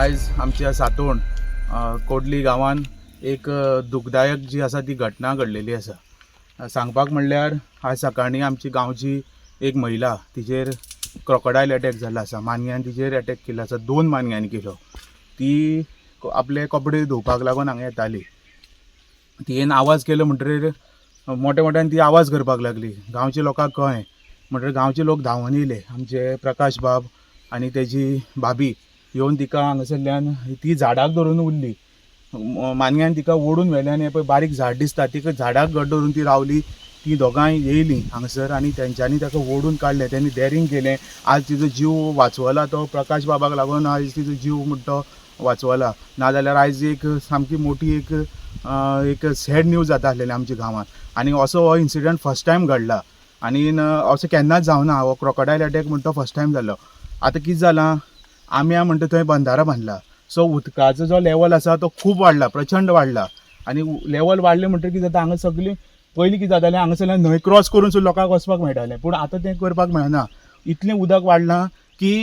आयज आमच्या सातोण कोडली गांवान एक दुखदायक जी आसा ती घटना घडलेली आसा. सांगपाक म्हणल्यार आज सकाळीं आमची गांवची एक महिला तिचेर क्रोकोडायल अटॅक जाल्लो आसा. मानग्यान तिचेर अटॅक केल्लो आसा, 2 मानग्यांनी केलो. ती आपले कपडे धुवपाक लागून हांगा येताली. तियेन आवाज केलो म्हणटकीर मोठ्या मोठ्यान ती आवाज करपाक लागली. गांवच्या लोकांक कळ्ळें म्हणटकीर गांवचे लोक धांवून येयले. आमचे प्रकाश बाब आनी तेजी भाभी येवन तिका हांगासरल्यान ती झाडाक धरून उरली. मानग्यान तिका ओडून व्हेलें आनी पळय बारीक झाड दिसता तिका झाडाक घट धरून ती रावली. ती दोगांय येयलीं हांगासर आनी तेंच्यांनी ताका ओडून काडलें. तेणी डॅरिंग केलें. आज तिजो जीव वाचवला तो प्रकाश बाबाक लागून आज तिजो जीव म्हणटा तो वाचवला. नाजाल्यार आयज एक सामकी मोठी एक सॅड न्यूज जाता आसलेली आमच्या गांवांत. आनी असो हो इन्सिडंट फर्स्ट टायम घडला आनी असो केन्नाच जावना. हो क्रोकोडायल अटॅक म्हणटा तो फर्स्ट टायम जालो. आतां कितें जालां, आम्या म्हणटा थंय बंधारो बांदला. सो उदकाचो जो लेवल आसा तो खूब वाडला, प्रचंड वाडला. आनी लेवल वाडलें म्हणटकीर कितें जाता, हांगा सगळीं पयलीं कितें जातालें हांगासरल्यान न्हंय क्रॉस करून सुद्दां लोकांक वचपाक मेळटालें. पूण आतां तें करपाक मेळना. इतलें उदक वाडलां की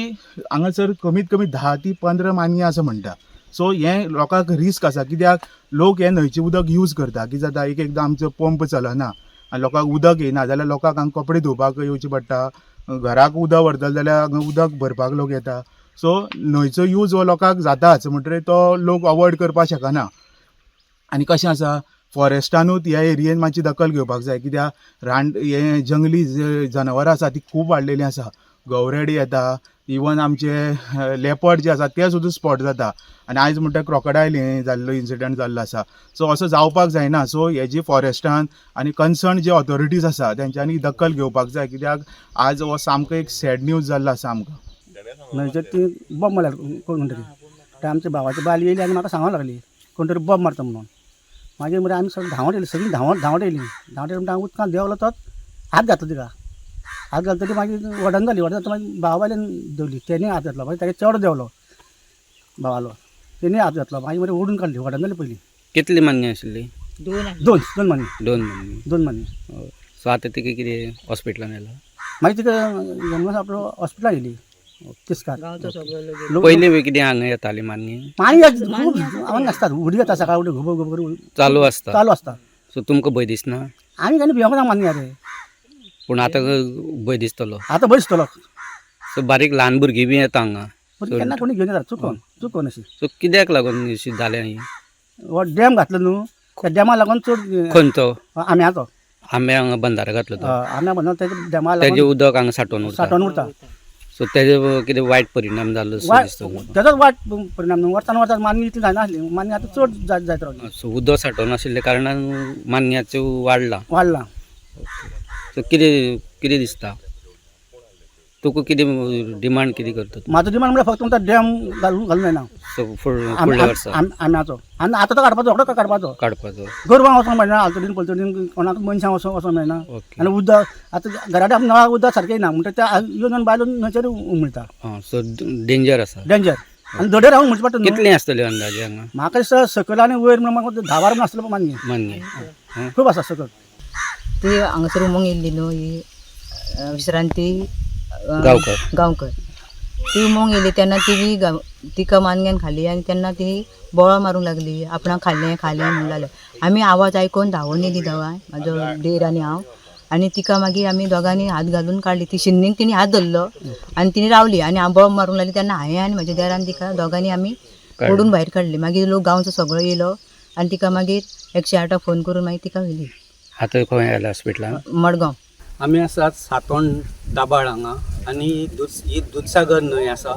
हांगासर कमीत कमी 10 ते 15 मानगी आसा म्हणटा. सो हें लोकांक रिस्क आसा. कित्याक लोक हें न्हंयचें उदक यूज करता. कितें जाता, एक एकदां आमचो पंप चलना आनी लोकांक उदक येना जाल्यार लोकांक हांगा कपडे धुवपाक येवचें पडटा. घराक उदक व्हरतले जाल्यार हांगा उदक भरपाक लोक येता. सो न्हंयचो यूज हो लोकांक जाताच म्हणटकीर तो लोक अवॉयड करपाक शकना. आनी कशें आसा, फॉरेस्टानूच ह्या एरियेन मातशी दखल घेवपाक जाय. कित्याक हे जंगली जनावरां आसा ती खूब वाडलेलीं आसा. गवरेडी येता, इवन आमचे लेपर्ड जे आसा ते सुद्दां स्पॉट जाता. आनी आयज म्हणटा क्रोकोडायल हें जाल्लो इन्सिडंट जाल्लो आसा. सो असो जावपाक जायना. सो हेजी फॉरेस्टान आनी कन्सर्न जे ऑथॉरिटीज आसा तेंच्यांनी दखल घेवपाक जाय. कित्याक आज हो सामको एक सॅड न्यूज जाल्लो आसा आमकां. न्हंयचेर ती बॉम्ब मारल्यार कोण म्हणटरी ते आमच्या भावाची बायल येयली आनी म्हाका सांगूंक लागली कोण तरी बॉम्ब मारता म्हणून. मागीर मरे आमी सगळीं धांवत येयली, सगळीं धांवत येयली. म्हणटा हांव उदकांत देंवलो तोच हात घातलो तिका. हात घालतकीर मागीर वडन जाली. वडन जाता मागीर भावा बायलेन देवली. तेणी हात घातलो. मागीर ताका चेडो देंवलो भावालो. तेणी हात घातलो. मागीर मरे ओडून काडली. वडन जाली पयलीं. कितली मान्य आशिल्ली? दोन मानी. 2 मानी. सो आतां तिका कितें हॉस्पिटलान व्हेला? मागीर तिका आपलो हॉस्पिटलान येयली तिस्कार. पयलीं कितें हांगा येताली मान्य? मानी खूब आमकां आसतात. उडी येता सकाळ उठून घुबो घुबो करून चालू आसता. चालू आसता. सो तुमकां भंय दिसना? आमी केन्ना भियोंक ना मान्या रे. पूण आतां भंय दिसतलो. आतां बरें दिसतलो. सो बारीक ल्हान भुरगीं बी येता हांगा. पण केन्ना कोणी घेवन येतात चुकोन अशी. सो कित्याक लागून अशें जालें? हो डॅम घातलो न्हू, त्या डॅमा लागून चड खंयचो? आम्याचो. आंबे हांगा बंधारो घातलो तो. आम्या बंद तेच्या डॅमा तेजें लागून उदक हांगा सांठोवन उरता. साठोवन उरता. सो तेजे कितें वायट परिणाम जालो सो दिसता. तेजोच वायट परिणाम न्हू. वर्सान मानवी इतली जायना आसली. मानवी आतां चड जायत रावली. सो उदक सांठोवन आशिल्ल्या कारणान मान्याचो वाडला. सो कितें दिसता तुका? कितें डिमांड कितें करता? म्हाजो डिमांड म्हळ्यार फक्त डॅम घालूं जायना. सो फुडल्या वर्सा आम्याचो. आनी आतां तो काडपाचो रोखडो काडपाचो. गोरवांक वचोंक मेळना. आलतडीन पलतडीन कोणाक मनशांक वचोंक मेळना. ओके. आनी उदक आतां घराडे आमच्या नळाक उदक सारकें येना म्हणटा ते येवन बायलो न्हंयचेर उमळटा. सो डेंजर आसा. डेंजर. आनी धडे रावंक म्हणचे पडटा न्हू. कितली आसतली अंदाजे हांगा म्हाका दिसता सकयल आनी वयर म्हणून म्हाका 10-12 म्हण आसतलो मान्य. मान्य? खूब आसा सकयल. ती हांगासर उमोंग येयल्ली न्हू ही विश्रांती गांवकर. ती उमोंग येयली तेन्ना तिका मानग्यान खाली आनी तेन्ना ती बोळो मारूंक लागली. आपणाक खाल्लें म्हणून लागलें. आमी आवाज आयकून धांवून येयली दोगांय, म्हाजो देर आनी हांव. आनी तिका मागीर आमी दोगांनी हात घालून काडली. ती शिन्नीक तिणी हात धरलो आनी तिणी रावली. आनी हांव बॉम्ब मारूंक लागली तेन्ना हांवें आनी म्हाज्या देरान तिका दोगांनी आमी ओडून भायर काडली. मागीर लोक गांवचो सगळो येयलो आनी तिका मागीर 108 फोन करून मागीर तिका व्हेली आतां खंय आयला हॉस्पिटलान? मडगांव. आमी आसात सातोण दाबाळ हांगा. आनी ही दूदसागर न्हंय आसा.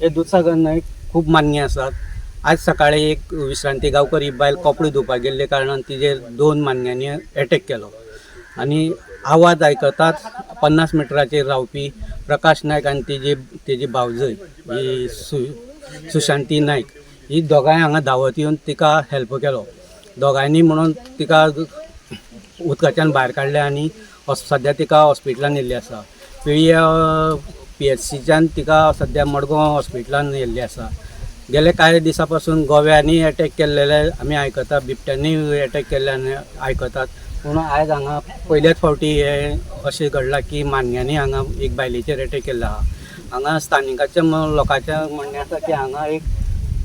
हे दूदसागर न्हंय खूब मान्य आसात. आज सकाळी एक विश्रांती गांवकर ही बायल कपडे धुवपाक गेल्ले कारणान तिजेर 2 मान्यांनी अटॅक केलो. आनी आवाज आयकतात 50 मिटराचेर रावपी प्रकाश नायक आनी तेजी भावजय ही सुशांती नायक ही दोगांय हांगा धांवत येवन तिका हेल्प केलो. दोगांयनी म्हणून तिका उदकाच्यान भायर काडले आनी सद्या तिका हॉस्पिटलान व्हेल्ली आसा. PHCच्यान तिका सद्या मडगांव हॉस्पिटलान व्हेल्ली आसा. गेले कांय दिसा पासून गोव्यांनी अटॅक केल्लेले आमी आयकतात, बिबट्यांनी अटॅक केल्ले आयकतात. पूण आयज हांगा पयलेच फावटी हे अशें घडलां की मानग्यांनी हांगा एक बायलेचेर अटॅक केल्लो आहा. हांगा स्थानिकाच्या लोकांचें म्हणणें आसा की हांगा एक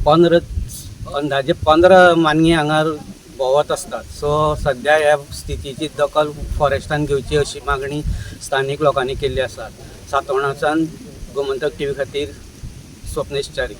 अंदाजे 15 मान्नी हांगा भोंवत असतात. सो सध्या ह्या स्थितीची दखल फॉरेस्टान घेवची अशी मागणी स्थानीक लोकांनी केल्ली आसा. सातोर्डाच्यान गोमंतक TV खातीर स्वप्नेश च्यारी.